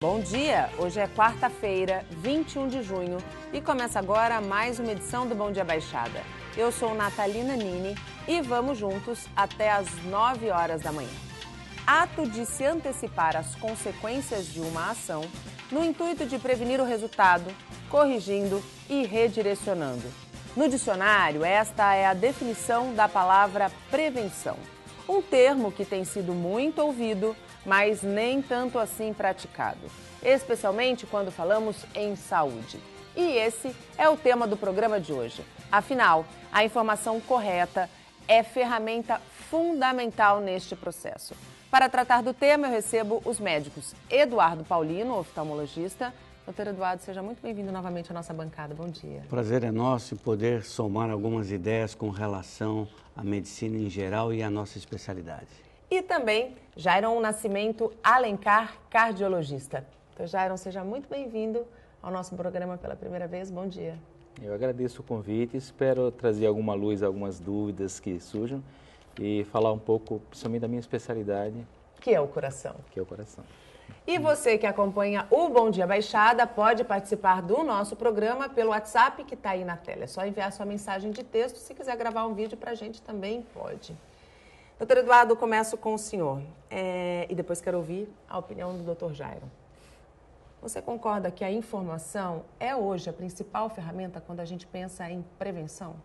Bom dia! Hoje é quarta-feira, 21 de junho e começa agora mais uma edição do Bom Dia Baixada. Eu sou Natalina Nini e vamos juntos até às 9 horas da manhã. Ato de se antecipar às consequências de uma ação no intuito de prevenir o resultado, corrigindo e redirecionando. No dicionário, esta é a definição da palavra prevenção. Um termo que tem sido muito ouvido, mas nem tanto assim praticado, especialmente quando falamos em saúde. E esse é o tema do programa de hoje. Afinal, a informação correta é ferramenta fundamental neste processo. Para tratar do tema, eu recebo os médicos Eduardo Paulino, oftalmologista. Doutor Eduardo, seja muito bem-vindo novamente à nossa bancada. Bom dia. O prazer é nosso em poder somar algumas ideias com relação à medicina em geral e à nossa especialidade. E também Jairon Nascimento Alencar, cardiologista. Então, Jairon, seja muito bem-vindo ao nosso programa pela primeira vez. Bom dia. Eu agradeço o convite, espero trazer alguma luz, algumas dúvidas que surjam e falar um pouco, principalmente da minha especialidade. Que é o coração. Que é o coração. E você que acompanha o Bom Dia Baixada pode participar do nosso programa pelo WhatsApp que está aí na tela. É só enviar sua mensagem de texto. Se quiser gravar um vídeo para a gente também pode. Doutor Eduardo, eu começo com o senhor e depois quero ouvir a opinião do doutor Jairon. Você concorda que a informação é hoje a principal ferramenta quando a gente pensa em prevenção?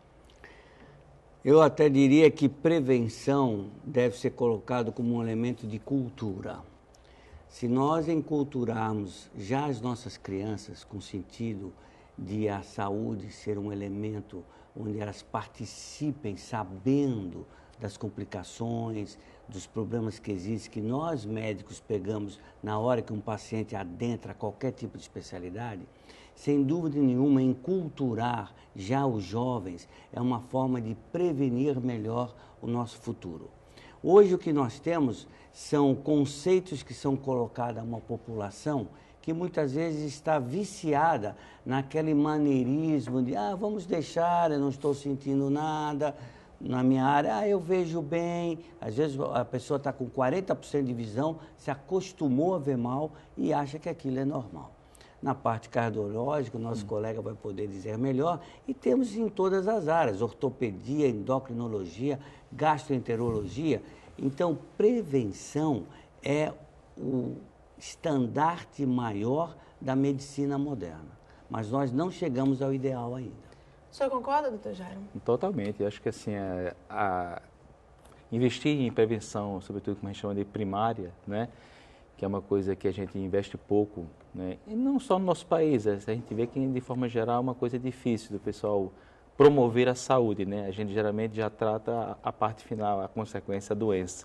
Eu até diria que prevenção deve ser colocado como um elemento de cultura. Se nós enculturarmos já as nossas crianças com sentido de a saúde ser um elemento onde elas participem sabendo das complicações, dos problemas que existem, que nós médicos pegamos na hora que um paciente adentra qualquer tipo de especialidade, sem dúvida nenhuma, enculturar já os jovens é uma forma de prevenir melhor o nosso futuro. Hoje o que nós temos são conceitos que são colocados a uma população que muitas vezes está viciada naquele maneirismo de vamos deixar, eu não estou sentindo nada na minha área, eu vejo bem. Às vezes a pessoa está com 40% de visão, se acostumou a ver mal e acha que aquilo é normal. Na parte cardiológica, o nosso colega vai poder dizer melhor, e temos em todas as áreas, ortopedia, endocrinologia, gastroenterologia. Então, prevenção é o estandarte maior da medicina moderna, mas nós não chegamos ao ideal ainda. O senhor concorda, doutor Jairon? Totalmente. Eu acho que assim, investir em prevenção, sobretudo como a gente chama de primária, né? Que é uma coisa que a gente investe pouco, né? E não só no nosso país, a gente vê que de forma geral é uma coisa difícil do pessoal promover a saúde, né? A gente geralmente já trata a parte final, a consequência da doença,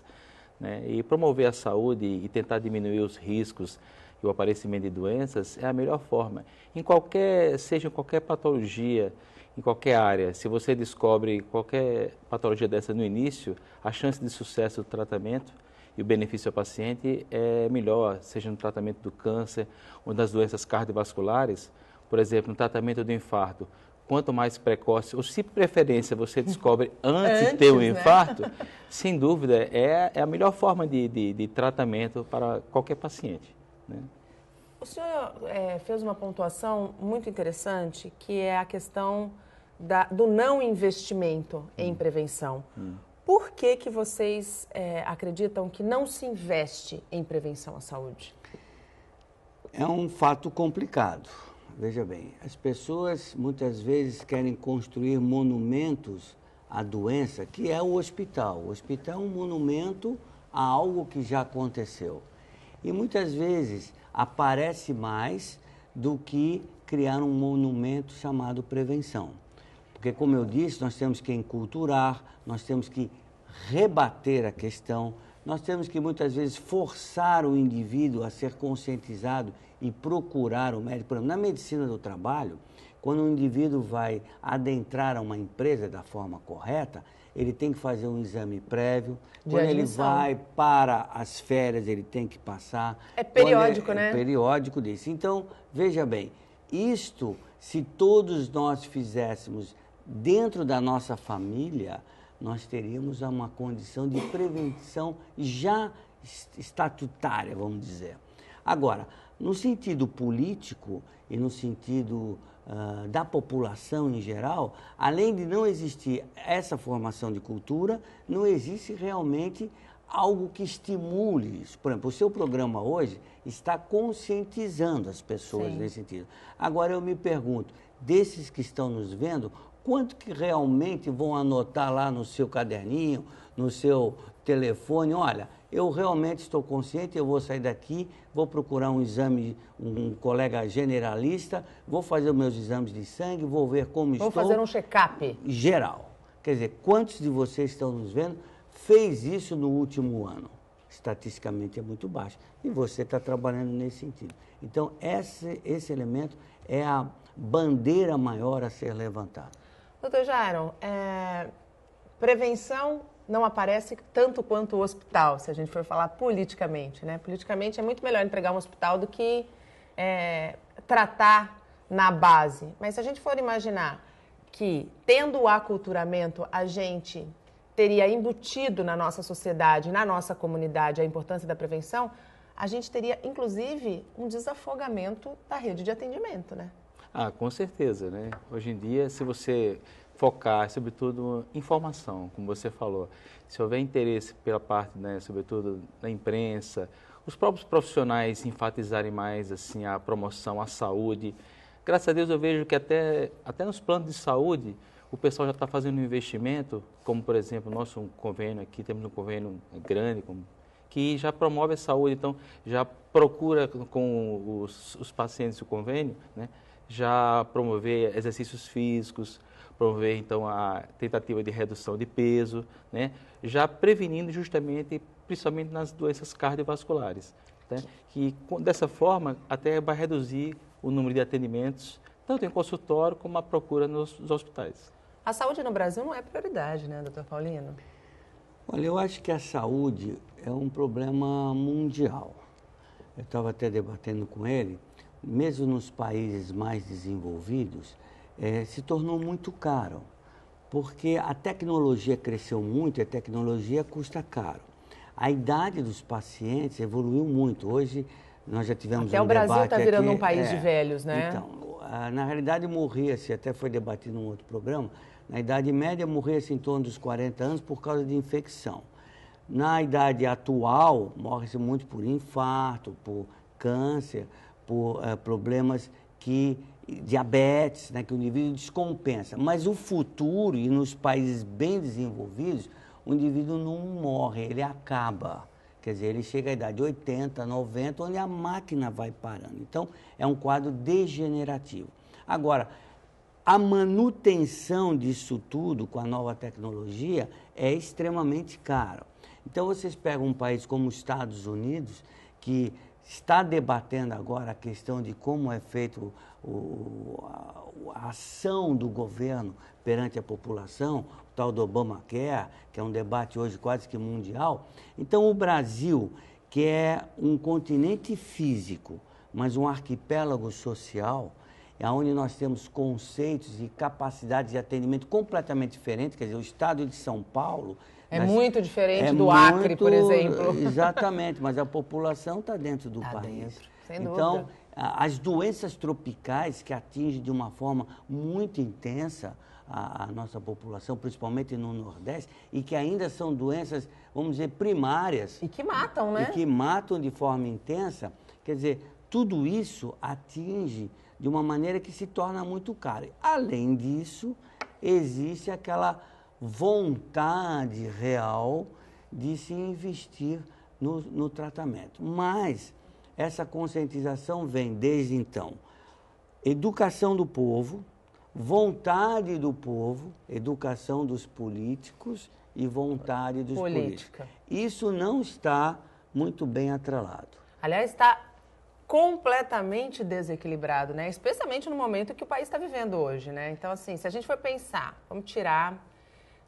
né? E promover a saúde e tentar diminuir os riscos e o aparecimento de doenças é a melhor forma. Seja em qualquer patologia, em qualquer área, se você descobre qualquer patologia dessa no início, a chance de sucesso do tratamento e o benefício ao paciente é melhor, seja no tratamento do câncer ou das doenças cardiovasculares. Por exemplo, no tratamento do infarto, quanto mais precoce, ou se preferência você descobre antes de ter um infarto, né? Sem dúvida, é a melhor forma de tratamento para qualquer paciente, né? O senhor fez uma pontuação muito interessante, que é a questão do não investimento em prevenção. Por que vocês acreditam que não se investe em prevenção à saúde? É um fato complicado. Veja bem, as pessoas muitas vezes querem construir monumentos à doença, que é o hospital. O hospital é um monumento a algo que já aconteceu. E muitas vezes aparece mais do que criar um monumento chamado prevenção. Porque, como eu disse, nós temos que enculturar, nós temos que rebater a questão, nós temos que muitas vezes forçar o indivíduo a ser conscientizado e procurar o médico. Por exemplo, na medicina do trabalho, quando o indivíduo vai adentrar a uma empresa da forma correta, ele tem que fazer um exame prévio. Quando ele vai para as férias, ele tem que passar. É periódico, né? É periódico disso. Então, veja bem, isto, se todos nós fizéssemos dentro da nossa família, nós teríamos uma condição de prevenção já estatutária, vamos dizer. Agora, No sentido político e no sentido da população em geral, além de não existir essa formação de cultura, não existe realmente algo que estimule isso. Por exemplo, o seu programa hoje está conscientizando as pessoas nesse sentido. Agora eu me pergunto, desses que estão nos vendo, quanto que realmente vão anotar lá no seu caderninho, no seu telefone, olha, eu realmente estou consciente, eu vou sair daqui, vou procurar um exame, um colega generalista, vou fazer os meus exames de sangue, vou ver como estou. Vou fazer um check-up. Geral. Quer dizer, quantos de vocês estão nos vendo fez isso no último ano? Estatisticamente é muito baixo. E você está trabalhando nesse sentido. Então, esse elemento é a bandeira maior a ser levantada. Doutor Jairon, prevenção não aparece tanto quanto o hospital, se a gente for falar politicamente, né? Politicamente é muito melhor entregar um hospital do que tratar na base. Mas se a gente for imaginar que, tendo o aculturamento, a gente teria embutido na nossa sociedade, na nossa comunidade, a importância da prevenção, a gente teria, inclusive, um desafogamento da rede de atendimento, né? Ah, com certeza, né? Hoje em dia, se você focar, sobretudo, informação, como você falou, se houver interesse pela parte, né, sobretudo, da imprensa, os próprios profissionais enfatizarem mais, assim, a promoção, a saúde. Graças a Deus eu vejo que até nos planos de saúde, o pessoal já está fazendo um investimento, como, por exemplo, nosso convênio aqui, temos um convênio grande, que já promove a saúde, então já procura com os pacientes do convênio, né, já promover exercícios físicos, promover, então, a tentativa de redução de peso, né? Já prevenindo justamente, principalmente nas doenças cardiovasculares, né? Que, dessa forma, até vai reduzir o número de atendimentos, tanto em consultório como a procura nos hospitais. A saúde no Brasil não é prioridade, né, doutor Paulino? Olha, eu acho que a saúde é um problema mundial. Eu estava até debatendo com ele, mesmo nos países mais desenvolvidos, se tornou muito caro, porque a tecnologia cresceu muito e a tecnologia custa caro. A idade dos pacientes evoluiu muito. Hoje nós já tivemos até um debate aqui. O Brasil está virando um país de velhos, né? Então, na realidade morria-se, até foi debatido num outro programa, na idade média morria-se em torno dos 40 anos por causa de infecção. Na idade atual, morre-se muito por infarto, por câncer, por problemas diabetes, né, que o indivíduo descompensa. Mas o futuro, e nos países bem desenvolvidos, o indivíduo não morre, ele acaba. Quer dizer, ele chega à idade de 80, 90, onde a máquina vai parando. Então, é um quadro degenerativo. Agora, a manutenção disso tudo com a nova tecnologia é extremamente cara. Então, vocês pegam um país como os Estados Unidos, que está debatendo agora a questão de como é feito a ação do governo perante a população, o tal do Obamacare, que é um debate hoje quase que mundial. Então, o Brasil, que é um continente físico, mas um arquipélago social, é onde nós temos conceitos e capacidades de atendimento completamente diferentes, quer dizer, o estado de São Paulo... muito diferente do Acre, por exemplo. Exatamente, mas a população está dentro do país. Sem dúvida. Então, as doenças tropicais que atingem de uma forma muito intensa a nossa população, principalmente no Nordeste, e que ainda são doenças, vamos dizer, primárias. E que matam, né? E que matam de forma intensa. Quer dizer, tudo isso atinge de uma maneira que se torna muito caro. Além disso, existe aquela vontade real de se investir no tratamento. Mas essa conscientização vem desde então. Educação do povo, vontade do povo, educação dos políticos e vontade dos políticos. Isso não está muito bem atrelado. Aliás, está completamente desequilibrado, né? Especialmente no momento que o país está vivendo hoje, né? Então, assim, se a gente for pensar, vamos tirar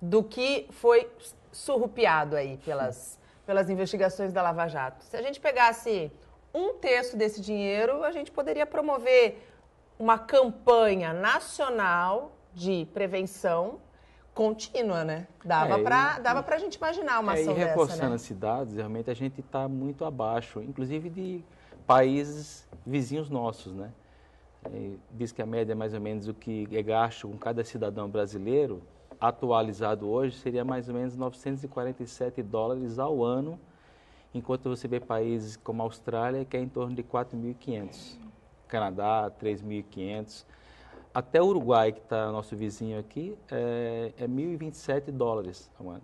do que foi surrupiado aí pelas investigações da Lava Jato. Se a gente pegasse 1/3 desse dinheiro, a gente poderia promover uma campanha nacional de prevenção contínua, né? Dava para a gente imaginar uma ação dessa, dessa, reforçando né? as cidades, realmente a gente está muito abaixo, inclusive de países vizinhos nossos, né? Diz que a média é mais ou menos o que é gasto com cada cidadão brasileiro, atualizado hoje, seria mais ou menos $947 ao ano, enquanto você vê países como a Austrália, que é em torno de 4.500, Canadá, 3.500, até o Uruguai, que está nosso vizinho aqui, é $1.027 ao ano.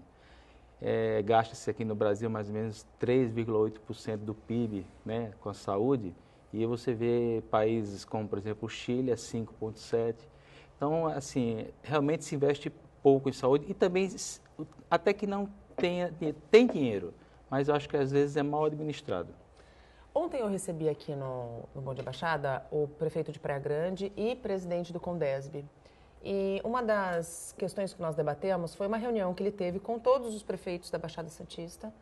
Gasta-se aqui no Brasil mais ou menos 3,8% do PIB, né, com a saúde, e você vê países como, por exemplo, o Chile, é 5,7%. Então, assim, realmente se investe pouco em saúde e também, até que não tem dinheiro, mas eu acho que às vezes é mal administrado. Ontem eu recebi aqui no Bom Dia Baixada o prefeito de Praia Grande e presidente do Condesb. E uma das questões que nós debatemos foi uma reunião que ele teve com todos os prefeitos da Baixada Santista,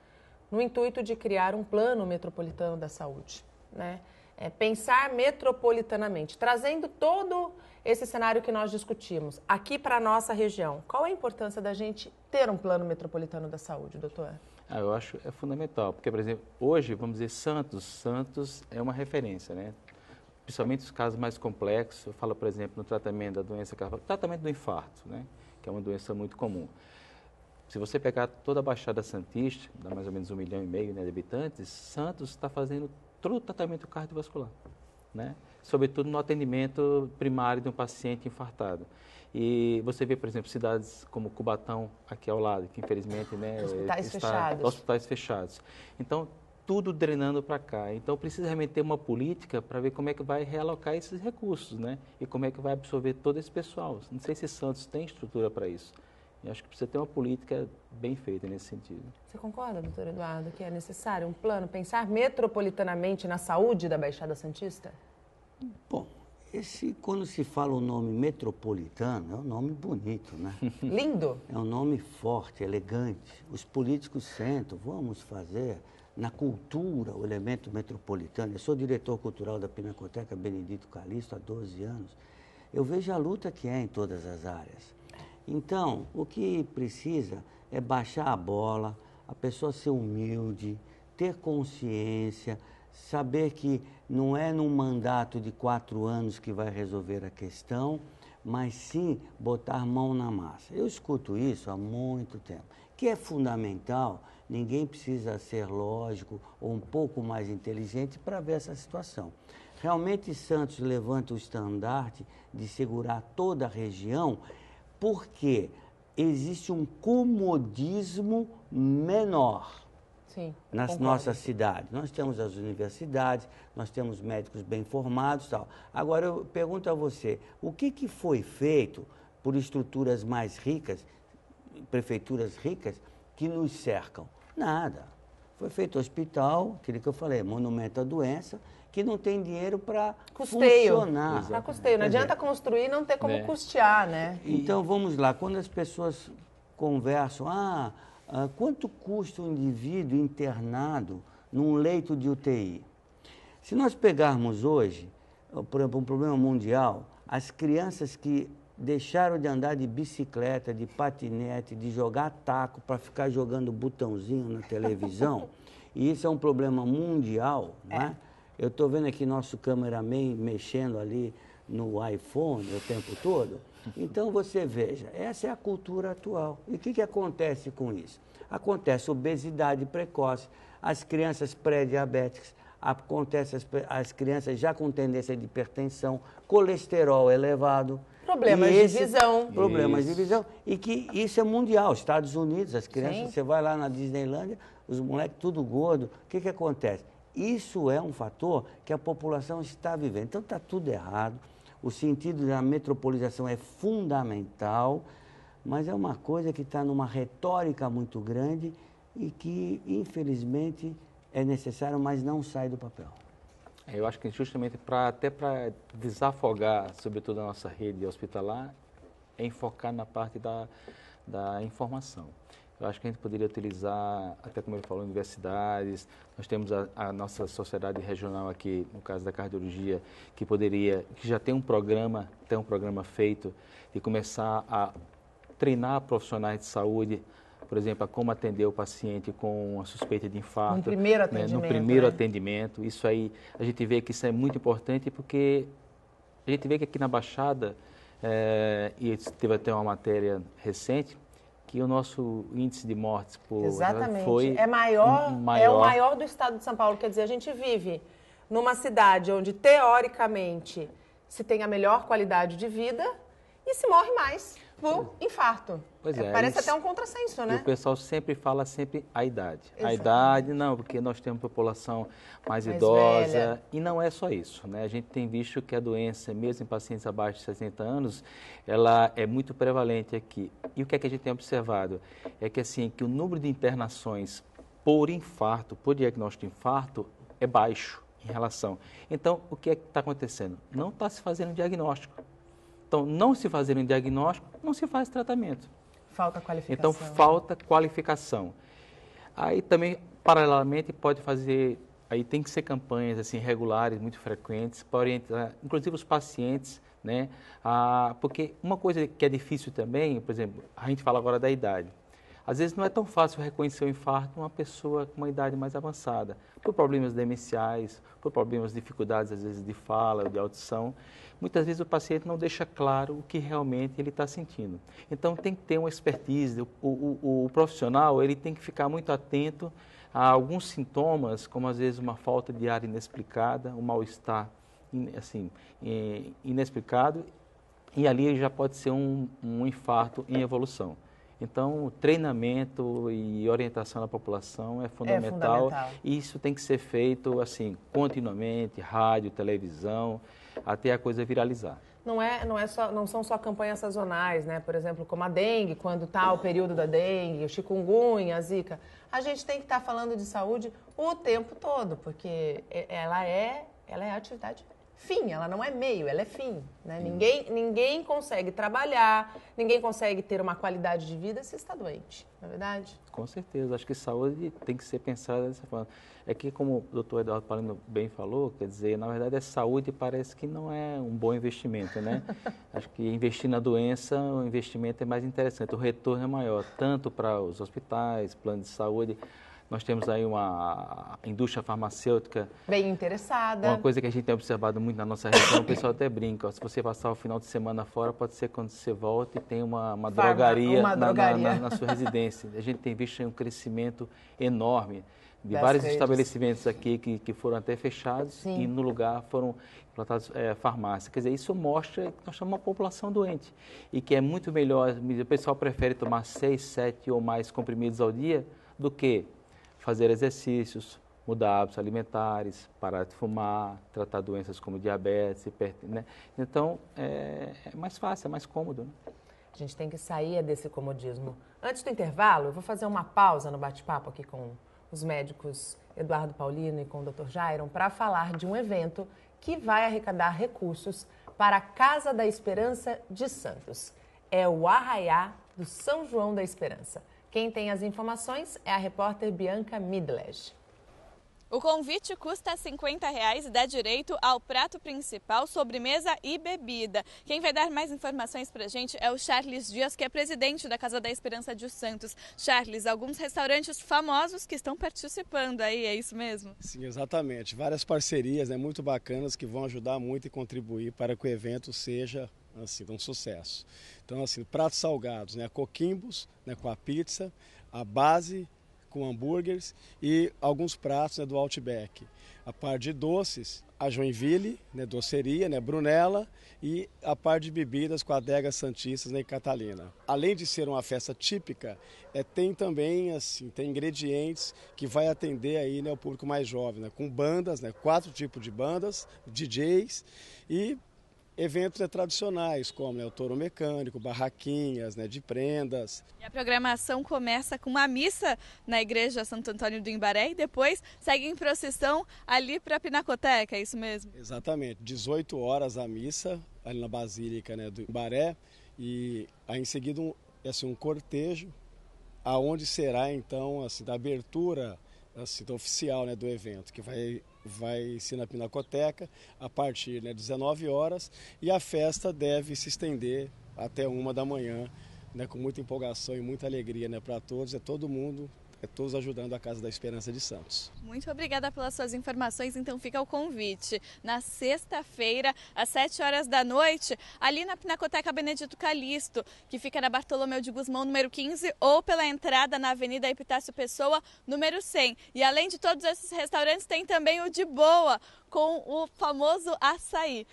no intuito de criar um plano metropolitano da saúde, né? Pensar metropolitanamente, trazendo todo esse cenário que nós discutimos aqui para a nossa região. Qual é a importância da gente ter um plano metropolitano da saúde, doutor? Eu acho que é fundamental, porque, por exemplo, hoje, vamos dizer, Santos é uma referência, né? Principalmente os casos mais complexos. Eu falo, por exemplo, no tratamento da doença cardíaca, tratamento do infarto, né? Que é uma doença muito comum. Se você pegar toda a Baixada Santista, dá mais ou menos 1,5 milhão, né, de habitantes, Santos está fazendo todo o tratamento cardiovascular, né? Sobretudo no atendimento primário de um paciente infartado. E você vê, por exemplo, cidades como Cubatão, aqui ao lado, que infelizmente, né, hospitais fechados. Então, tudo drenando para cá. Então, precisa realmente ter uma política para ver como é que vai realocar esses recursos, né? E como é que vai absorver todo esse pessoal. Não sei se Santos tem estrutura para isso. Eu acho que precisa ter uma política bem feita nesse sentido. Você concorda, doutor Eduardo, que é necessário um plano, pensar metropolitanamente na saúde da Baixada Santista? Bom, quando se fala o nome metropolitano, é um nome bonito, né? Lindo. É um nome forte, elegante. Os políticos sentam, vamos fazer na cultura o elemento metropolitano. Eu sou diretor cultural da Pinacoteca Benedito Calixto há 12 anos. Eu vejo a luta que é em todas as áreas. Então, o que precisa é baixar a bola, a pessoa ser humilde, ter consciência, saber que não é num mandato de 4 anos que vai resolver a questão, mas sim botar mão na massa. Eu escuto isso há muito tempo, que é fundamental, ninguém precisa ser lógico ou um pouco mais inteligente para ver essa situação. Realmente Santos levanta o estandarte de segurar toda a região, porque existe um comodismo menor. Sim, nas nossas cidades. Nós temos as universidades, nós temos médicos bem formados e tal. Agora, eu pergunto a você, o que foi feito por estruturas mais ricas, prefeituras ricas, que nos cercam? Nada. Foi feito hospital, aquele que eu falei, monumento à doença, que não tem dinheiro para funcionar. Para custeio. Não adianta construir e não ter como custear, né? Então, vamos lá. Quando as pessoas conversam, quanto custa um indivíduo internado num leito de UTI? Se nós pegarmos hoje, por exemplo, um problema mundial, as crianças que deixaram de andar de bicicleta, de patinete, de jogar taco para ficar jogando botãozinho na televisão, e isso é um problema mundial, né? Eu estou vendo aqui nosso cameraman mexendo ali no iPhone o tempo todo. Então, você veja, essa é a cultura atual. E o que acontece com isso? Acontece obesidade precoce, as crianças pré-diabéticas, acontece as crianças já com tendência de hipertensão, colesterol elevado. Problemas de visão. Problemas de visão. E que isso é mundial. Estados Unidos, as crianças, Sim. Você vai lá na Disneylândia, os moleques tudo gordo. O que acontece? Isso é um fator que a população está vivendo. Então, está tudo errado. O sentido da metropolização é fundamental, mas é uma coisa que está numa retórica muito grande e que, infelizmente, é necessário, mas não sai do papel. Eu acho que justamente até para desafogar, sobretudo, a nossa rede hospitalar, é enfocar na parte da informação. Eu acho que a gente poderia utilizar, até como ele falou, universidades, nós temos a nossa sociedade regional aqui, no caso da cardiologia, que já tem um programa feito de começar a treinar profissionais de saúde por exemplo, a como atender o paciente com a suspeita de infarto. No primeiro atendimento. No primeiro atendimento. Isso aí, a gente vê que isso é muito importante porque a gente vê que aqui na Baixada, e teve até uma matéria recente, que o nosso índice de mortes por foi é o maior do estado de São Paulo. Quer dizer, a gente vive numa cidade onde, teoricamente, se tem a melhor qualidade de vida e se morre mais por infarto. Pois parece até um contrassenso, né? E o pessoal sempre fala a idade. Exatamente. A idade, não, porque nós temos população mais idosa. Velha. E não é só isso, né? A gente tem visto que a doença, mesmo em pacientes abaixo de 60 anos, ela é muito prevalente aqui. E o que é que a gente tem observado? É que, assim, que o número de internações por infarto, por diagnóstico de infarto, é baixo em relação. Então, o que é que está acontecendo? Não está se fazendo diagnóstico. Então, não se fazer um diagnóstico, não se faz tratamento. Falta qualificação. Então, falta qualificação. Aí também, paralelamente, pode fazer, aí tem que ser campanhas assim, regulares, muito frequentes, para orientar, inclusive os pacientes, né? Porque uma coisa que é difícil também, por exemplo, a gente fala agora da idade. Às vezes não é tão fácil reconhecer o infarto numa pessoa com uma idade mais avançada, por problemas demenciais, por problemas, dificuldades às vezes de fala, de audição. Muitas vezes o paciente não deixa claro o que realmente ele está sentindo. Então tem que ter uma expertise, o profissional ele tem que ficar muito atento a alguns sintomas, como às vezes uma falta de ar inexplicada, um mal-estar assim, inexplicado, e ali já pode ser um infarto em evolução. Então, o treinamento e orientação da população é fundamental. E isso tem que ser feito assim, continuamente, rádio, televisão, até a coisa viralizar. Não são só campanhas sazonais, né? Por exemplo, como a dengue, quando está o período da dengue, o chikungunya, a zika. A gente tem que estar falando de saúde o tempo todo, porque ela é atividade fim, ela não é meio, ela é fim. Né? Ninguém consegue trabalhar, ninguém consegue ter uma qualidade de vida se está doente, não é verdade? Com certeza, acho que saúde tem que ser pensada dessa forma. É que, como o doutor Eduardo Paulino bem falou, quer dizer, na verdade a saúde parece que não é um bom investimento, né? Acho que investir na doença, o investimento é mais interessante, o retorno é maior, tanto para os hospitais, plano de saúde. Nós temos aí uma indústria farmacêutica bem interessada. Uma coisa que a gente tem observado muito na nossa região, o pessoal até brinca, ó, se você passar o final de semana fora, pode ser quando você volta e tem uma drogaria, na sua residência. A gente tem visto um crescimento enorme de vários estabelecimentos aqui que foram até fechados. Sim. E no lugar foram implantados farmácias. Quer dizer, isso mostra que nós temos uma população doente e que é muito melhor, o pessoal prefere tomar 6, 7 ou mais comprimidos ao dia do que fazer exercícios, mudar hábitos alimentares, parar de fumar, tratar doenças como diabetes, hipertensão, né? Então, é mais fácil, é mais cômodo. Né? A gente tem que sair desse comodismo. Antes do intervalo, eu vou fazer uma pausa no bate-papo aqui com os médicos Eduardo Paulino e com o Dr. Jairon para falar de um evento que vai arrecadar recursos para a Casa da Esperança de Santos. É o Arraiá do São João da Esperança. Quem tem as informações é a repórter Bianca Midledge. O convite custa R$ 50 e dá direito ao prato principal, sobremesa e bebida. Quem vai dar mais informações para a gente é o Charles Dias, que é presidente da Casa da Esperança de Santos. Charles, alguns restaurantes famosos que estão participando aí, é isso mesmo? Sim, exatamente. Várias parcerias muito bacanas que vão ajudar muito e contribuir para que o evento seja assim, um sucesso. Então, assim, pratos salgados, coquimbos, com a pizza, a base com hambúrgueres e alguns pratos do Outback. A parte de doces, a Joinville, doceria, Brunella, e a parte de bebidas com a Adega Santistas em Catalina. Além de ser uma festa típica, tem também tem ingredientes que vai atender aí, o público mais jovem, com bandas, 4 tipos de bandas, DJs e eventos tradicionais, como o touro mecânico, barraquinhas de prendas. E a programação começa com uma missa na Igreja Santo Antônio do Imbaré e depois segue em procissão ali para a Pinacoteca, é isso mesmo? Exatamente, 18 horas a missa ali na Basílica do Imbaré e aí em seguida um cortejo, aonde será então da abertura oficial do evento, que vai ser na Pinacoteca a partir de 19 horas e a festa deve se estender até 1 da manhã né, com muita empolgação e muita alegria, né, para todos, todo mundo, todos ajudando a Casa da Esperança de Santos. Muito obrigada pelas suas informações, então fica o convite. Na sexta-feira, às 7 horas da noite, ali na Pinacoteca Benedito Calixto, que fica na Bartolomeu de Gusmão, número 15, ou pela entrada na Avenida Epitácio Pessoa, número 100. E além de todos esses restaurantes, tem também o De Boa, com o famoso açaí.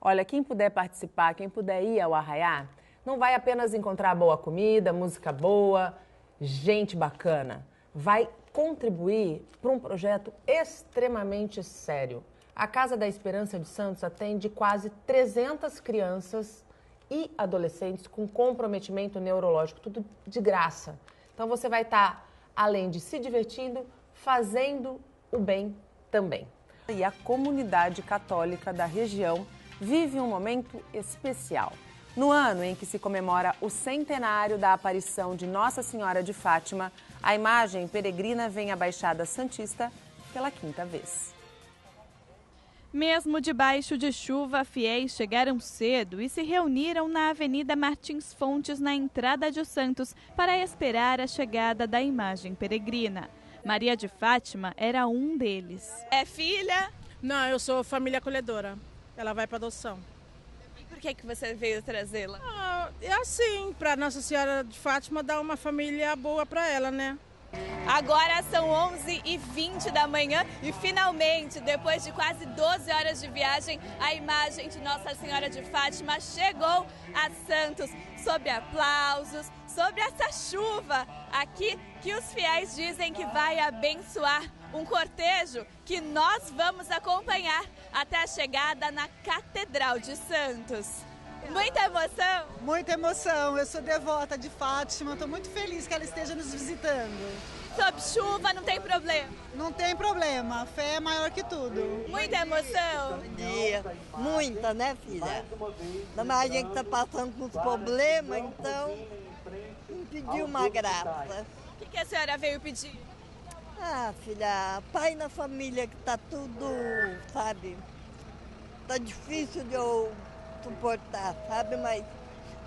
Olha, quem puder participar, quem puder ir ao Arraiá, não vai apenas encontrar boa comida, música boa, gente bacana. Vai contribuir para um projeto extremamente sério. A Casa da Esperança de Santos atende quase 300 crianças e adolescentes com comprometimento neurológico, tudo de graça. Então você vai estar, além de se divertindo, fazendo o bem também. E a comunidade católica da região vive um momento especial. No ano em que se comemora o centenário da aparição de Nossa Senhora de Fátima, a imagem peregrina vem à Baixada Santista pela 5ª vez. Mesmo debaixo de chuva, fiéis chegaram cedo e se reuniram na Avenida Martins Fontes, na entrada de Santos, para esperar a chegada da imagem peregrina. Maria de Fátima era um deles. É filha? Não, eu sou família acolhedora. Ela vai para adoção. Por que você veio trazê-la? É assim, para Nossa Senhora de Fátima dar uma família boa para ela, né? Agora são 11h20 da manhã e finalmente, depois de quase 12 horas de viagem, a imagem de Nossa Senhora de Fátima chegou a Santos, sob aplausos, sob essa chuva aqui que os fiéis dizem que vai abençoar um cortejo que nós vamos acompanhar até a chegada na Catedral de Santos. Muita emoção? Muita emoção. Eu sou devota de Fátima, estou muito feliz que ela esteja nos visitando. Sob chuva, não tem problema? Não tem problema, a fé é maior que tudo. Muita emoção? Bom dia. Muita, né, filha? Ainda mais a gente está passando com os problemas, então me pediu uma graça. O que a senhora veio pedir? Ah, filha, pai na família que tá tudo, sabe? Tá difícil de eu suportar, sabe? Mas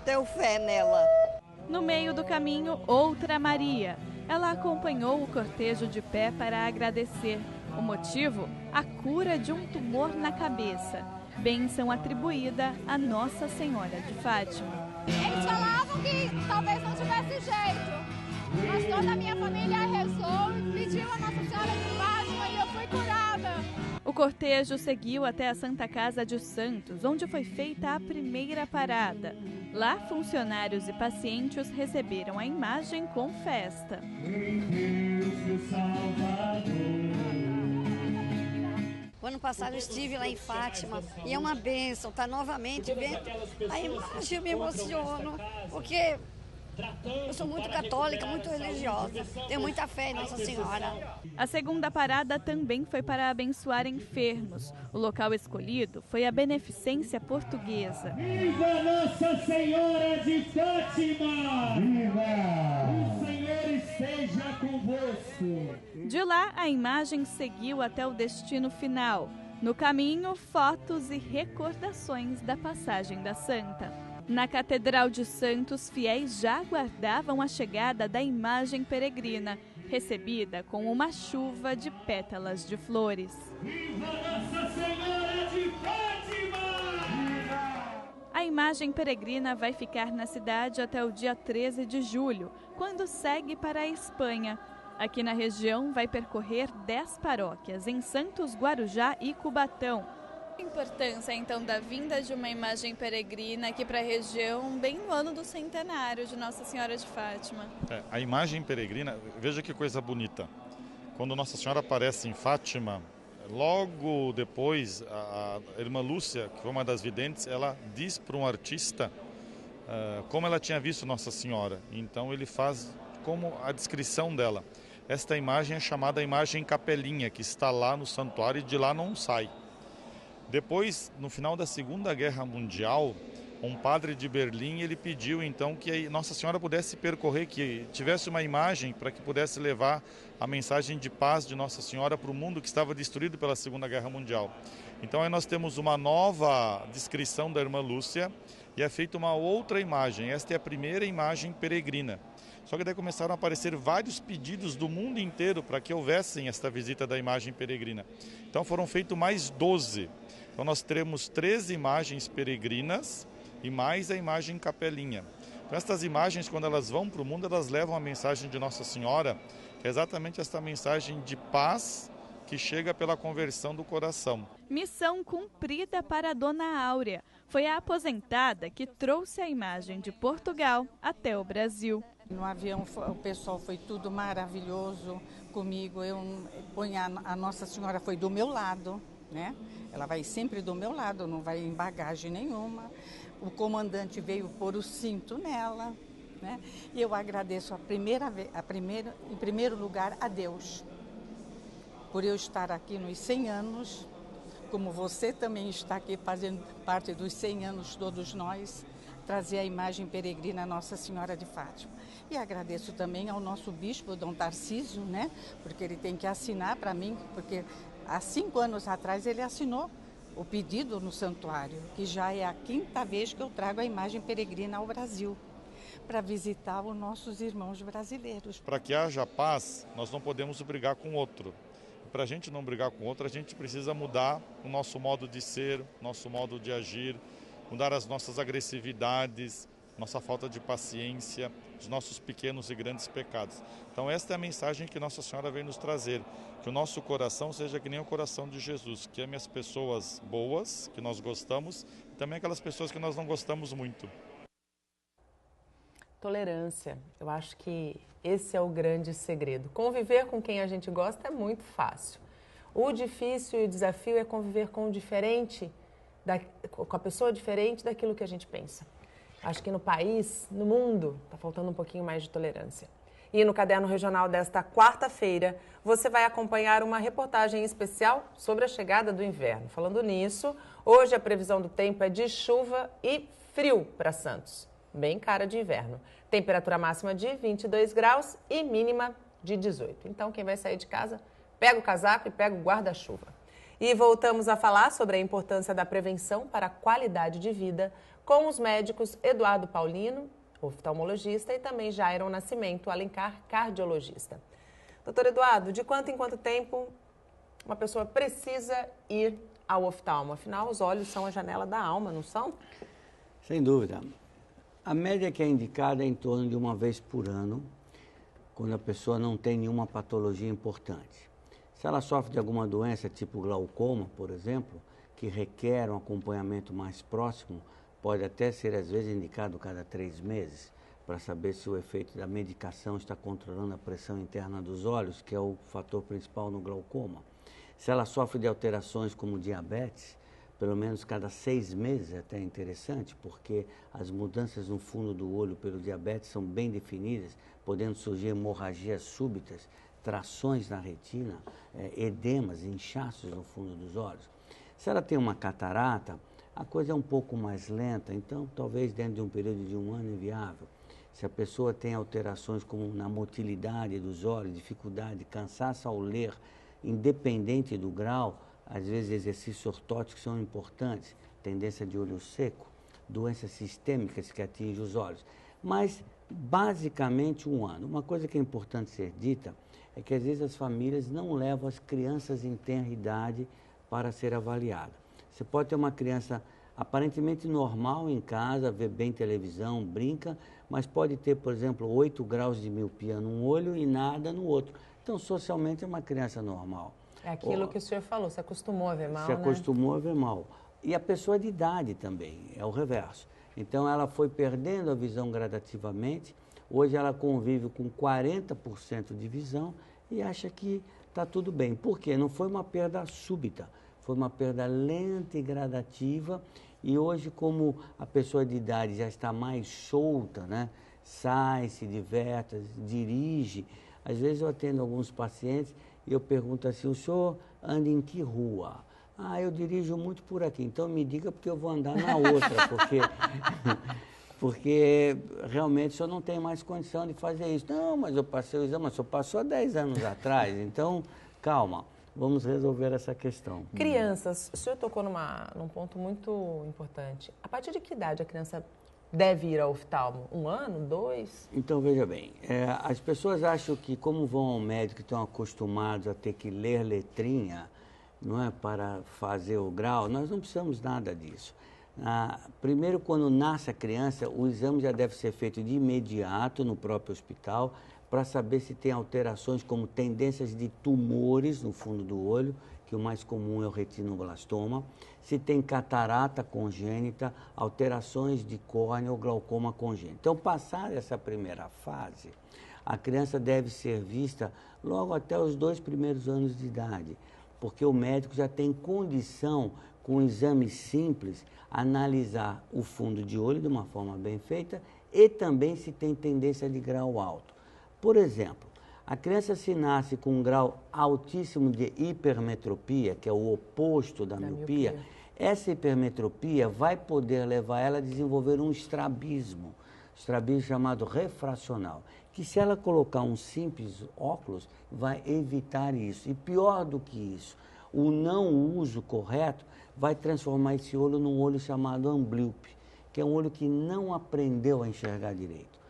tenho fé nela. No meio do caminho, outra Maria. Ela acompanhou o cortejo de pé para agradecer. O motivo? A cura de um tumor na cabeça. Bênção atribuída a Nossa Senhora de Fátima. Eles falavam que talvez não tivesse jeito. Mas toda a minha família rezou e pediu a Nossa Senhora de Fátima e eu fui curada. O cortejo seguiu até a Santa Casa de Santos, onde foi feita a primeira parada. Lá, funcionários e pacientes receberam a imagem com festa. O ano passado eu estive lá em Fátima e é uma bênção, está novamente vendo a imagem, eu me emociono, porque eu sou muito católica, muito religiosa, tenho muita fé em Nossa Senhora. A segunda parada também foi para abençoar enfermos. O local escolhido foi a Beneficência Portuguesa. Viva Nossa Senhora de Fátima! Viva! O Senhor esteja convosco! De lá, a imagem seguiu até o destino final. No caminho, fotos e recordações da passagem da Santa. Na Catedral de Santos, fiéis já aguardavam a chegada da imagem peregrina, recebida com uma chuva de pétalas de flores. Viva Nossa Senhora de Fátima! Viva! A imagem peregrina vai ficar na cidade até o dia 13 de julho, quando segue para a Espanha. Aqui na região vai percorrer 10 paróquias, em Santos, Guarujá e Cubatão. A importância, então, da vinda de uma imagem peregrina aqui para a região, bem no ano do centenário de Nossa Senhora de Fátima. A imagem peregrina, veja que coisa bonita. Quando Nossa Senhora aparece em Fátima, logo depois, a irmã Lúcia, que foi uma das videntes, ela diz para um artista como ela tinha visto Nossa Senhora. Então ele faz como a descrição dela. Esta imagem é chamada imagem capelinha, que está lá no santuário e de lá não sai. Depois, no final da Segunda Guerra Mundial, um padre de Berlim, ele pediu então que Nossa Senhora pudesse percorrer, que tivesse uma imagem para que pudesse levar a mensagem de paz de Nossa Senhora para o mundo que estava destruído pela Segunda Guerra Mundial. Então aí nós temos uma nova descrição da irmã Lúcia, e é feita uma outra imagem. Esta é a primeira imagem peregrina. Só que daí começaram a aparecer vários pedidos do mundo inteiro para que houvessem esta visita da imagem peregrina. Então foram feitos mais 12. Então nós teremos 13 imagens peregrinas e mais a imagem capelinha. Então estas imagens, quando elas vão para o mundo, elas levam a mensagem de Nossa Senhora, que é exatamente esta mensagem de paz que chega pela conversão do coração. Missão cumprida para a Dona Áurea. Foi a aposentada que trouxe a imagem de Portugal até o Brasil. No avião o pessoal foi tudo maravilhoso comigo. A Nossa Senhora foi do meu lado, né? Ela vai sempre do meu lado, não vai em bagagem nenhuma. O comandante veio pôr o cinto nela, né? E eu agradeço em primeiro lugar a Deus por eu estar aqui nos 100 anos, como você também está aqui fazendo parte dos 100 anos, todos nós, trazer a imagem peregrina Nossa Senhora de Fátima. E agradeço também ao nosso bispo, Dom Tarcísio, né? Porque ele tem que assinar para mim, porque há 5 anos atrás ele assinou o pedido no santuário, que já é a 5ª vez que eu trago a imagem peregrina ao Brasil, para visitar os nossos irmãos brasileiros. Para que haja paz, nós não podemos brigar com o outro. Para a gente não brigar com o outro, a gente precisa mudar o nosso modo de ser, nosso modo de agir, mudar as nossas agressividades, nossa falta de paciência, os nossos pequenos e grandes pecados. Então esta é a mensagem que Nossa Senhora vem nos trazer, que o nosso coração seja que nem o coração de Jesus, que ame as pessoas boas, que nós gostamos, e também aquelas pessoas que nós não gostamos muito. Tolerância, eu acho que esse é o grande segredo. Conviver com quem a gente gosta é muito fácil. O difícil e o desafio é conviver com o diferente, com a pessoa diferente daquilo que a gente pensa. Acho que no país, no mundo, está faltando um pouquinho mais de tolerância. E no Caderno Regional desta quarta-feira, você vai acompanhar uma reportagem especial sobre a chegada do inverno. Falando nisso, hoje a previsão do tempo é de chuva e frio para Santos. Bem cara de inverno. Temperatura máxima de 22 graus e mínima de 18. Então, quem vai sair de casa, pega o casaco e pega o guarda-chuva. E voltamos a falar sobre a importância da prevenção para a qualidade de vida com os médicos Eduardo Paulino, oftalmologista, e também Jairon Nascimento Alencar, cardiologista. Doutor Eduardo, de quanto em quanto tempo uma pessoa precisa ir ao oftalmo? Afinal, os olhos são a janela da alma, não são? Sem dúvida. A média que é indicada é em torno de uma vez por ano, quando a pessoa não tem nenhuma patologia importante. Se ela sofre de alguma doença, tipo glaucoma, por exemplo, que requer um acompanhamento mais próximo, pode até ser, às vezes, indicado cada 3 meses, para saber se o efeito da medicação está controlando a pressão interna dos olhos, que é o fator principal no glaucoma. Se ela sofre de alterações como diabetes, pelo menos cada 6 meses é até interessante, porque as mudanças no fundo do olho pelo diabetes são bem definidas, podendo surgir hemorragias súbitas, trações na retina, edemas, inchaços no fundo dos olhos. Se ela tem uma catarata, a coisa é um pouco mais lenta, então talvez dentro de um período de 1 ano é viável. Se a pessoa tem alterações como na motilidade dos olhos, dificuldade, cansaço ao ler, independente do grau, às vezes exercícios ortóticos são importantes, tendência de olho seco, doenças sistêmicas que atingem os olhos. Mas, basicamente, 1 ano. Uma coisa que é importante ser dita é que, às vezes, as famílias não levam as crianças em tenra idade para ser avaliada. Você pode ter uma criança aparentemente normal em casa, vê bem televisão, brinca, mas pode ter, por exemplo, 8 graus de miopia num olho e nada no outro. Então, socialmente, é uma criança normal. É aquilo que o senhor falou, se acostumou a ver mal, Se acostumou a ver mal. E a pessoa de idade também, é o reverso. Então, ela foi perdendo a visão gradativamente. Hoje, ela convive com 40% de visão e acha que está tudo bem. Por quê? Não foi uma perda súbita, foi uma perda lenta e gradativa. E hoje, como a pessoa de idade já está mais solta, né? Sai, se diverte, dirige. Às vezes eu atendo alguns pacientes e eu pergunto assim, o senhor anda em que rua? Ah, eu dirijo muito por aqui, então me diga porque eu vou andar na outra, porque realmente o senhor não tem mais condição de fazer isso. Não, mas eu passei o exame, mas o senhor passou há 10 anos atrás, então calma. vamos resolver essa questão. Crianças, o senhor tocou num ponto muito importante. A partir de que idade a criança deve ir ao oftalmo? 1 ano, 2? Então, veja bem, as pessoas acham que como vão ao médico e estão acostumados a ter que ler letrinha, não é, para fazer o grau, nós não precisamos nada disso. Primeiro, quando nasce a criança, o exame já deve ser feito de imediato no próprio hospital, para saber se tem alterações como tendências de tumores no fundo do olho, que o mais comum é o retinoblastoma, se tem catarata congênita, alterações de córnea ou glaucoma congênito. Então, passada essa primeira fase, a criança deve ser vista logo até os 2 primeiros anos de idade, porque o médico já tem condição, com exames simples, analisar o fundo de olho de uma forma bem feita e também se tem tendência de grau alto. Por exemplo, a criança se nasce com um grau altíssimo de hipermetropia, que é o oposto da miopia, essa hipermetropia vai poder levar ela a desenvolver um estrabismo chamado refracional, que se ela colocar um simples óculos, vai evitar isso. E pior do que isso, o não uso correto vai transformar esse olho num olho chamado amblíope, que é um olho que não aprendeu a enxergar direito.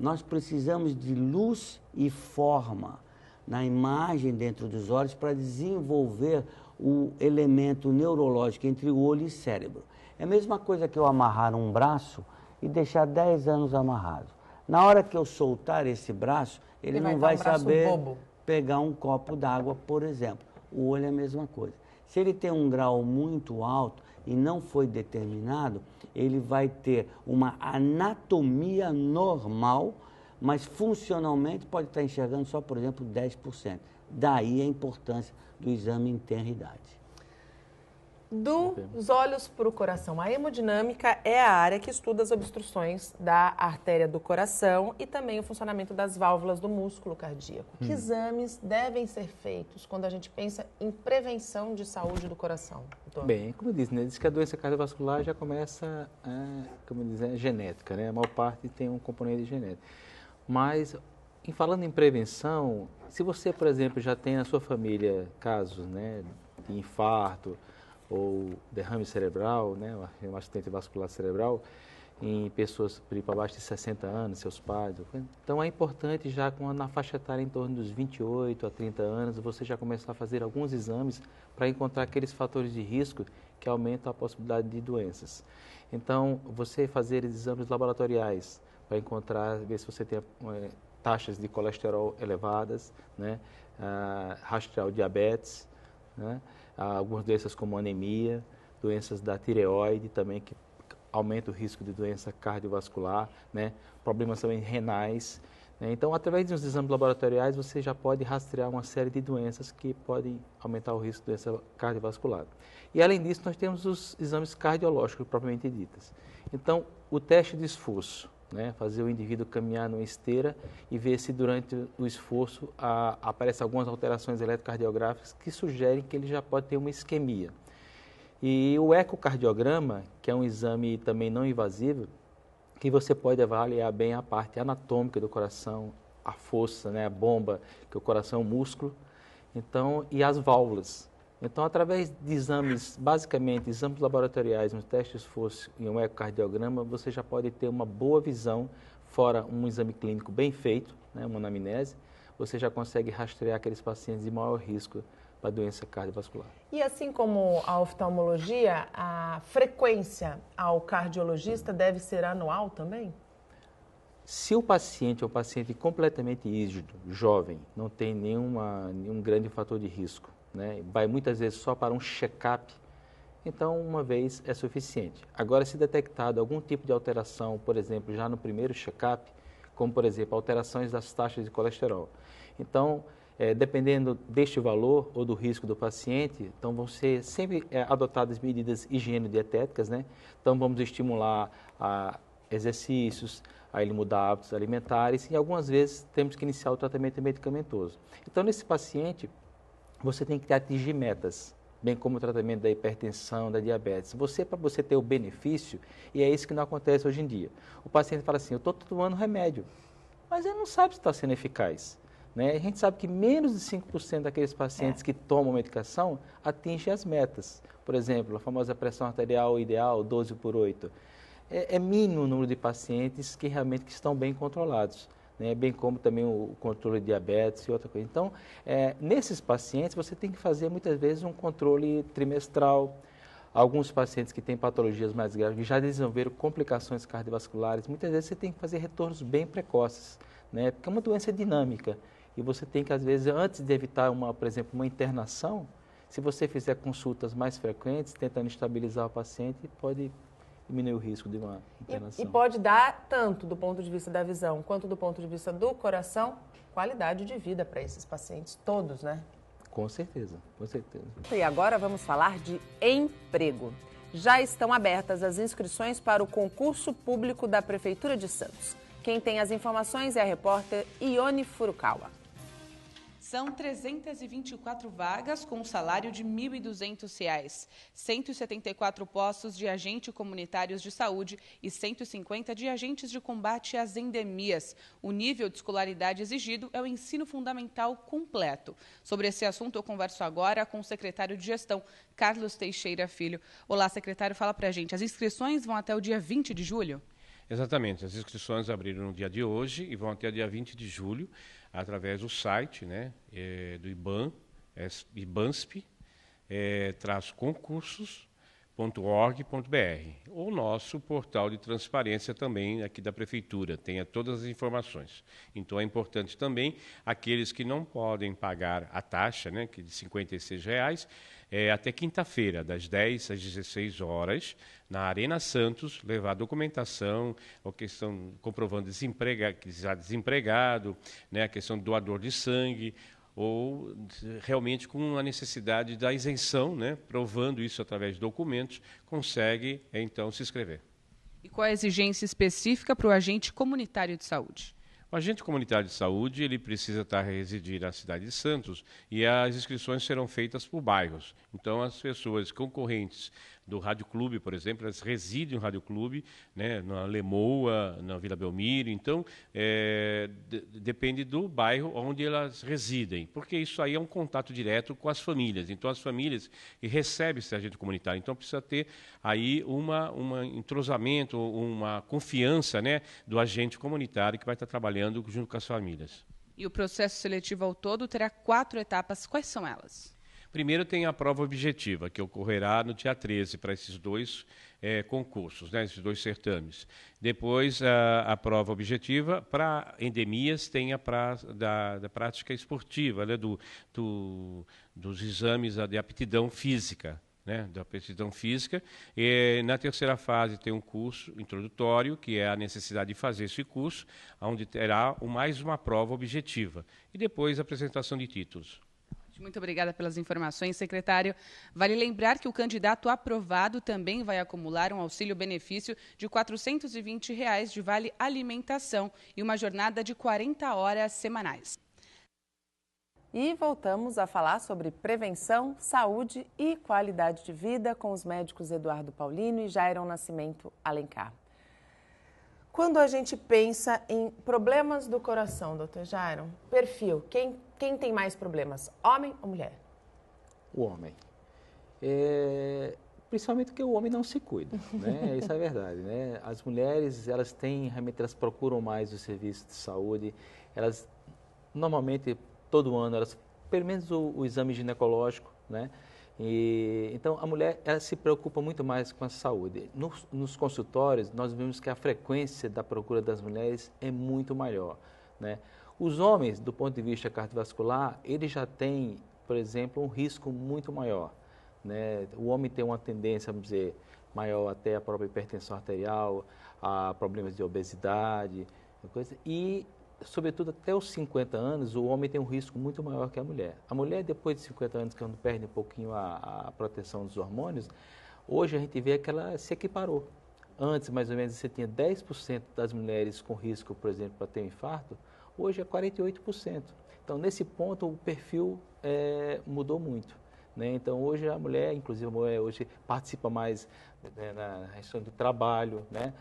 Nós precisamos de luz e forma na imagem dentro dos olhos para desenvolver o elemento neurológico entre o olho e cérebro. É a mesma coisa que eu amarrar um braço e deixar 10 anos amarrado. Na hora que eu soltar esse braço, ele não vai saber pegar um copo d'água, por exemplo. O olho é a mesma coisa. Se ele tem um grau muito alto e não foi determinado, ele vai ter uma anatomia normal, mas funcionalmente pode estar enxergando só, por exemplo, 10%. Daí a importância do exame em tenra idade. Dos olhos para o coração. A hemodinâmica é a área que estuda as obstruções da artéria do coração e também o funcionamento das válvulas do músculo cardíaco. Que exames devem ser feitos quando a gente pensa em prevenção de saúde do coração? Doutor? Bem, como eu disse, né, diz que a doença cardiovascular já começa, genética, né? A maior parte tem um componente genético. Mas, falando em prevenção, se você, por exemplo, já tem na sua família casos, né, de infarto, ou derrame cerebral, né, um acidente vascular cerebral, em pessoas para abaixo de 60 anos, seus pais. Então é importante já na faixa etária em torno dos 28 a 30 anos, você já começar a fazer alguns exames para encontrar aqueles fatores de risco que aumentam a possibilidade de doenças. Então, você fazer exames laboratoriais para encontrar, ver se você tem taxas de colesterol elevadas, né, rastrear o diabetes, né, algumas doenças como anemia, doenças da tireoide também, que aumenta o risco de doença cardiovascular, né, problemas também renais. Né. Então, através dos exames laboratoriais, você já pode rastrear uma série de doenças que podem aumentar o risco de doença cardiovascular. E, além disso, nós temos os exames cardiológicos, propriamente ditos. Então, o teste de esforço, né, fazer o indivíduo caminhar numa esteira e ver se durante o esforço aparecem algumas alterações eletrocardiográficas que sugerem que ele já pode ter uma isquemia. E o ecocardiograma, que é um exame também não invasivo, que você pode avaliar bem a parte anatômica do coração, a força, né, a bomba, que o coração é um músculo, então, e as válvulas. Então, através de exames, basicamente exames laboratoriais, um teste de esforço e um ecocardiograma, você já pode ter uma boa visão, fora um exame clínico bem feito, né, uma anamnese, você já consegue rastrear aqueles pacientes de maior risco para doença cardiovascular. E assim como a oftalmologia, a frequência ao cardiologista deve ser anual também? Se o paciente é um paciente completamente rígido, jovem, não tem nenhum grande fator de risco, né, vai muitas vezes só para um check-up, então uma vez é suficiente. Agora, se detectado algum tipo de alteração, por exemplo, já no primeiro check-up, como por exemplo, alterações das taxas de colesterol, então, dependendo deste valor ou do risco do paciente, então vão ser sempre adotadas medidas higiênico-dietéticas, né? Então vamos estimular a exercícios, a ele mudar hábitos alimentares e algumas vezes temos que iniciar o tratamento medicamentoso. Então, nesse paciente, você tem que atingir metas, bem como o tratamento da hipertensão, da diabetes. Para você ter o benefício, e é isso que não acontece hoje em dia. O paciente fala assim, eu estou tomando remédio, mas ele não sabe se está sendo eficaz. né? A gente sabe que menos de 5% daqueles pacientes que tomam medicação atingem as metas. Por exemplo, a famosa pressão arterial ideal, 12/8. É mínimo o número de pacientes que realmente estão bem controlados, né? Bem como também o controle de diabetes e outra coisa. Então, nesses pacientes, você tem que fazer muitas vezes um controle trimestral. Alguns pacientes que têm patologias mais graves, que já desenvolveram complicações cardiovasculares, muitas vezes você tem que fazer retornos bem precoces, né? Porque é uma doença dinâmica e você tem que, às vezes, antes de evitar, por exemplo, uma internação, se você fizer consultas mais frequentes, tentando estabilizar o paciente, pode diminuir o risco de uma internação. E pode dar, tanto do ponto de vista da visão, quanto do ponto de vista do coração, qualidade de vida para esses pacientes todos, né? Com certeza, com certeza. E agora vamos falar de emprego. Já estão abertas as inscrições para o concurso público da Prefeitura de Santos. Quem tem as informações é a repórter Ione Furukawa. São 324 vagas com um salário de R$ 1.200, 174 postos de agentes comunitários de saúde e 150 de agentes de combate às endemias. O nível de escolaridade exigido é o ensino fundamental completo. Sobre esse assunto, eu converso agora com o secretário de Gestão, Carlos Teixeira Filho. Olá, secretário, fala pra gente. As inscrições vão até o dia 20 de julho? Exatamente. As inscrições abriram no dia de hoje e vão até o dia 20 de julho. Através do site, né, do IBAN, IBANSP, -concursos.org.br. O nosso portal de transparência também aqui da Prefeitura, tenha todas as informações. Então é importante também aqueles que não podem pagar a taxa, né, que é de R$ 56, até quinta-feira, das 10 às 16 horas, na Arena Santos, levar documentação, a questão comprovando desempregado, né, a questão do doador de sangue, ou realmente com a necessidade da isenção, né, provando isso através de documentos, consegue então se inscrever. E qual é a exigência específica para o agente comunitário de saúde? O agente comunitário de saúde, ele precisa residir na cidade de Santos e as inscrições serão feitas por bairros. Então, as pessoas concorrentes do Rádio Clube, por exemplo, elas residem no Rádio Clube, né, na Lemoa, na Vila Belmiro. Então, depende do bairro onde elas residem, porque isso aí é um contato direto com as famílias. Então, as famílias que recebem esse agente comunitário, então precisa ter aí um entrosamento, uma confiança, né, do agente comunitário que vai estar trabalhando junto com as famílias. E o processo seletivo ao todo terá 4 etapas. Quais são elas? Primeiro tem a prova objetiva, que ocorrerá no dia 13 para esses dois concursos, né, esses dois certames. Depois, a prova objetiva para endemias tem da prática esportiva, né, dos exames de aptidão física. Né, da aptidão física. E na terceira fase tem um curso introdutório, que é a necessidade de fazer esse curso, onde terá mais uma prova objetiva. E depois a apresentação de títulos. Muito obrigada pelas informações, secretário. Vale lembrar que o candidato aprovado também vai acumular um auxílio-benefício de R$ 420 de vale alimentação e uma jornada de 40 horas semanais. E voltamos a falar sobre prevenção, saúde e qualidade de vida com os médicos Eduardo Paulino e Jairon Nascimento Alencar. Quando a gente pensa em problemas do coração, doutor Jairon, perfil, quem tem mais problemas, homem ou mulher? O homem. Principalmente porque o homem não se cuida, né? Isso é verdade, né? As mulheres, realmente elas procuram mais o serviço de saúde, elas normalmente todo ano, pelo menos o exame ginecológico, né? Então, a mulher ela se preocupa muito mais com a saúde. Nos consultórios, nós vemos que a frequência da procura das mulheres é muito maior, né? Os homens, do ponto de vista cardiovascular, eles já têm, por exemplo, um risco muito maior, né? O homem tem uma tendência, vamos dizer, maior até a própria hipertensão arterial, a problemas de obesidade, e sobretudo até os 50 anos, o homem tem um risco muito maior que a mulher. A mulher, depois de 50 anos, quando perde um pouquinho a proteção dos hormônios, hoje a gente vê que ela se equiparou. Antes, mais ou menos, você tinha 10% das mulheres com risco, por exemplo, para ter um infarto, hoje é 48%. Então, nesse ponto, o perfil mudou muito, né? Então, hoje a mulher, inclusive a mulher hoje participa mais, né, na questão do trabalho, né?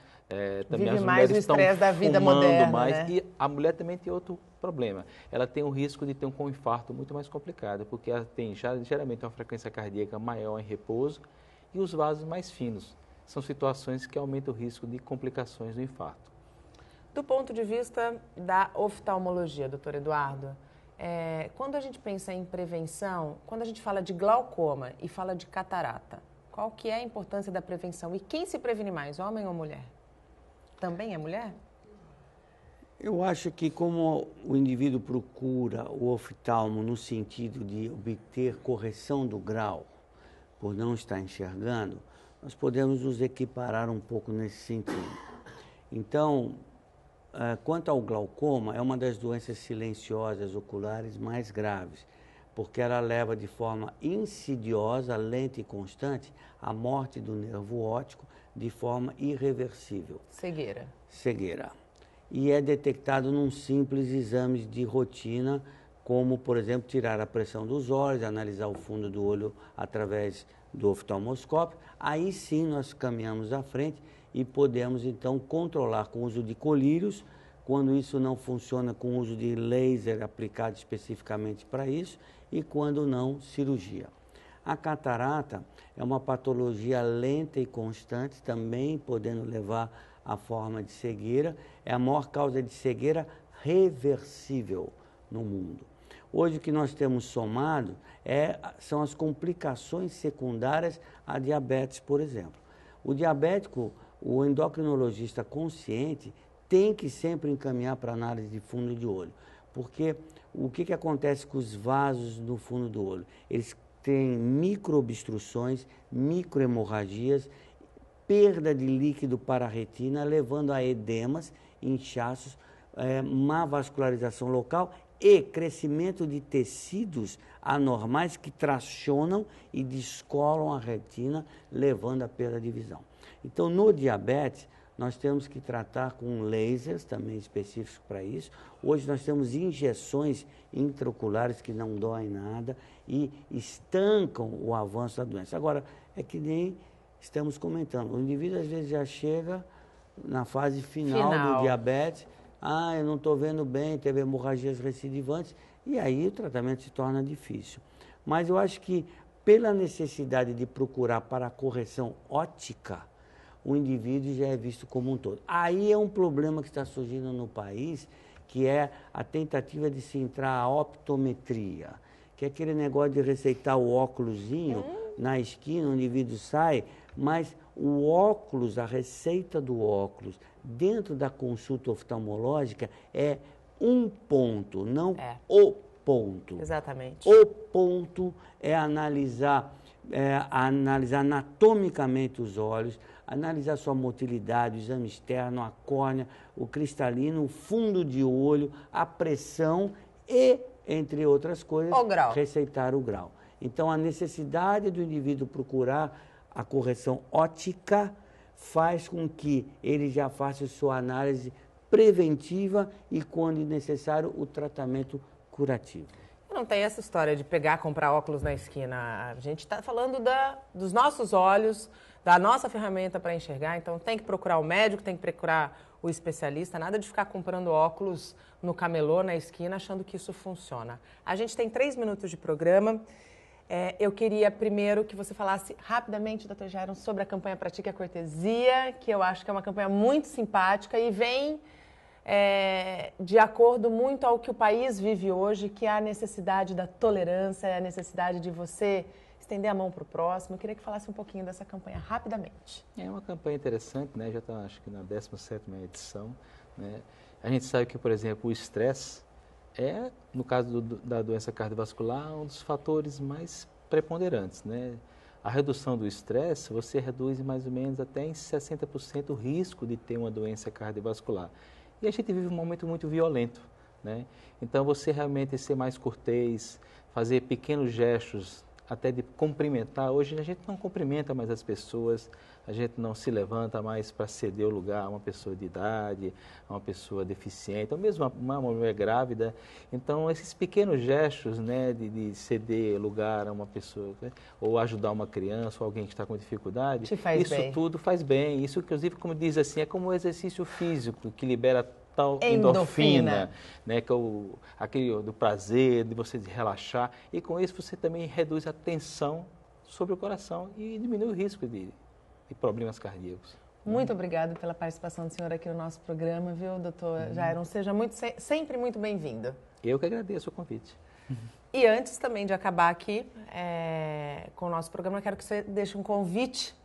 Também vive as mais mulheres o estresse da vida moderna, mais, né? E a mulher também tem outro problema. Ela tem o risco de ter um infarto muito mais complicado, porque ela tem geralmente uma frequência cardíaca maior em repouso e os vasos mais finos. São situações que aumentam o risco de complicações do infarto. Do ponto de vista da oftalmologia, doutor Eduardo, quando a gente pensa em prevenção, quando a gente fala de glaucoma e fala de catarata, qual que é a importância da prevenção? E quem se previne mais, homem ou mulher? Também é mulher? Eu acho que como o indivíduo procura o oftalmo no sentido de obter correção do grau, por não estar enxergando, nós podemos nos equiparar um pouco nesse sentido. Então, quanto ao glaucoma, é uma das doenças silenciosas oculares mais graves, porque ela leva de forma insidiosa, lenta e constante, à morte do nervo óptico de forma irreversível. Cegueira. Cegueira. E é detectado num simples exame de rotina, como, por exemplo, tirar a pressão dos olhos, analisar o fundo do olho através do oftalmoscópio. Aí sim nós caminhamos à frente e podemos, então, controlar com o uso de colírios, quando isso não funciona, com o uso de laser aplicado especificamente para isso, e quando não, cirurgia. A catarata é uma patologia lenta e constante, também podendo levar à forma de cegueira. É a maior causa de cegueira reversível no mundo. Hoje o que nós temos somado são as complicações secundárias à diabetes, por exemplo. O diabético, o endocrinologista consciente, tem que sempre encaminhar para análise de fundo de olho, porque o que acontece com os vasos no fundo do olho? Eles têm microobstruções, microhemorragias, perda de líquido para a retina, levando a edemas, inchaços, má vascularização local e crescimento de tecidos anormais que tracionam e descolam a retina, levando à perda de visão. Então, no diabetes, nós temos que tratar com lasers também específicos para isso. Hoje nós temos injeções intraoculares que não doem nada e estancam o avanço da doença. Agora, é que nem estamos comentando, o indivíduo às vezes já chega na fase final do diabetes, eu não estou vendo bem, teve hemorragias recidivantes, e aí o tratamento se torna difícil. Mas eu acho que pela necessidade de procurar para a correção óptica, o indivíduo já é visto como um todo. Aí é um problema que está surgindo no país, que é a tentativa de se entrar a optometria, que é aquele negócio de receitar o óculosinho na esquina, o indivíduo sai, mas o óculos, a receita do óculos, dentro da consulta oftalmológica é um ponto, não o ponto. Exatamente. O ponto é analisar anatomicamente os olhos, analisar sua motilidade, o exame externo, a córnea, o cristalino, o fundo de olho, a pressão e, entre outras coisas, receitar o grau. Então, a necessidade do indivíduo procurar a correção óptica faz com que ele já faça sua análise preventiva e, quando necessário, o tratamento curativo. Não tem essa história de comprar óculos na esquina. A gente está falando dos nossos olhos, da nossa ferramenta para enxergar. Então, tem que procurar o médico, tem que procurar o especialista. Nada de ficar comprando óculos no camelô, na esquina, achando que isso funciona. A gente tem 3 minutos de programa. Eu queria primeiro que você falasse rapidamente, Dr. Jairon, sobre a campanha Pratique a Cortesia, que eu acho que é uma campanha muito simpática e vem de acordo muito ao que o país vive hoje, que é a necessidade da tolerância, a necessidade de você estender a mão para o próximo. Eu queria que falasse um pouquinho dessa campanha rapidamente. É uma campanha interessante, né? Já está, acho que na 17ª edição, né? A gente sabe que, por exemplo, o estresse no caso da doença cardiovascular, um dos fatores mais preponderantes, né? A redução do estresse, você reduz mais ou menos até em 60% o risco de ter uma doença cardiovascular. E a gente vive um momento muito violento, né? Então, você realmente ser mais cortês, fazer pequenos gestos até de cumprimentar. Hoje a gente não cumprimenta mais as pessoas, a gente não se levanta mais para ceder o lugar a uma pessoa de idade, a uma pessoa deficiente, ou mesmo uma mulher grávida. Então, esses pequenos gestos, né, de ceder lugar a uma pessoa, né, ou ajudar uma criança, ou alguém que está com dificuldade, isso tudo faz bem. Isso, inclusive, como diz assim, é como um exercício físico que libera tal endorfina, né, que é aquele do prazer, de você relaxar, e com isso você também reduz a tensão sobre o coração e diminui o risco de problemas cardíacos. Muito obrigada pela participação do senhor aqui no nosso programa, viu, doutor Jairon? Seja sempre muito bem-vindo. Eu que agradeço o convite. E antes também de acabar aqui com o nosso programa, eu quero que você deixe um convite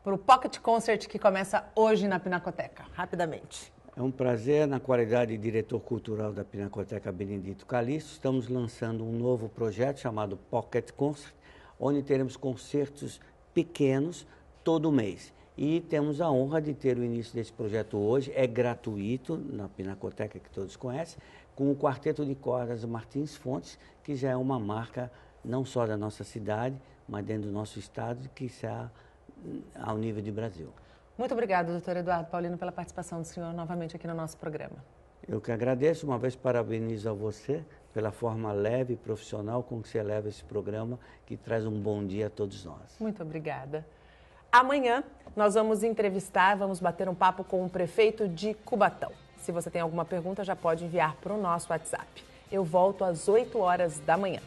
para o Pocket Concert que começa hoje na Pinacoteca, rapidamente. É um prazer, na qualidade de diretor cultural da Pinacoteca Benedito Calixto, estamos lançando um novo projeto chamado Pocket Concert, onde teremos concertos pequenos todo mês. E temos a honra de ter o início desse projeto hoje, é gratuito, na Pinacoteca, que todos conhecem, com o Quarteto de Cordas Martins Fontes, que já é uma marca não só da nossa cidade, mas dentro do nosso estado, que está ao nível de Brasil. Muito obrigada, doutor Eduardo Paulino, pela participação do senhor novamente aqui no nosso programa. Eu que agradeço, uma vez parabenizo a você pela forma leve e profissional com que você leva esse programa, que traz um bom dia a todos nós. Muito obrigada. Amanhã nós vamos bater um papo com o prefeito de Cubatão. Se você tem alguma pergunta, já pode enviar para o nosso WhatsApp. Eu volto às 8 horas da manhã.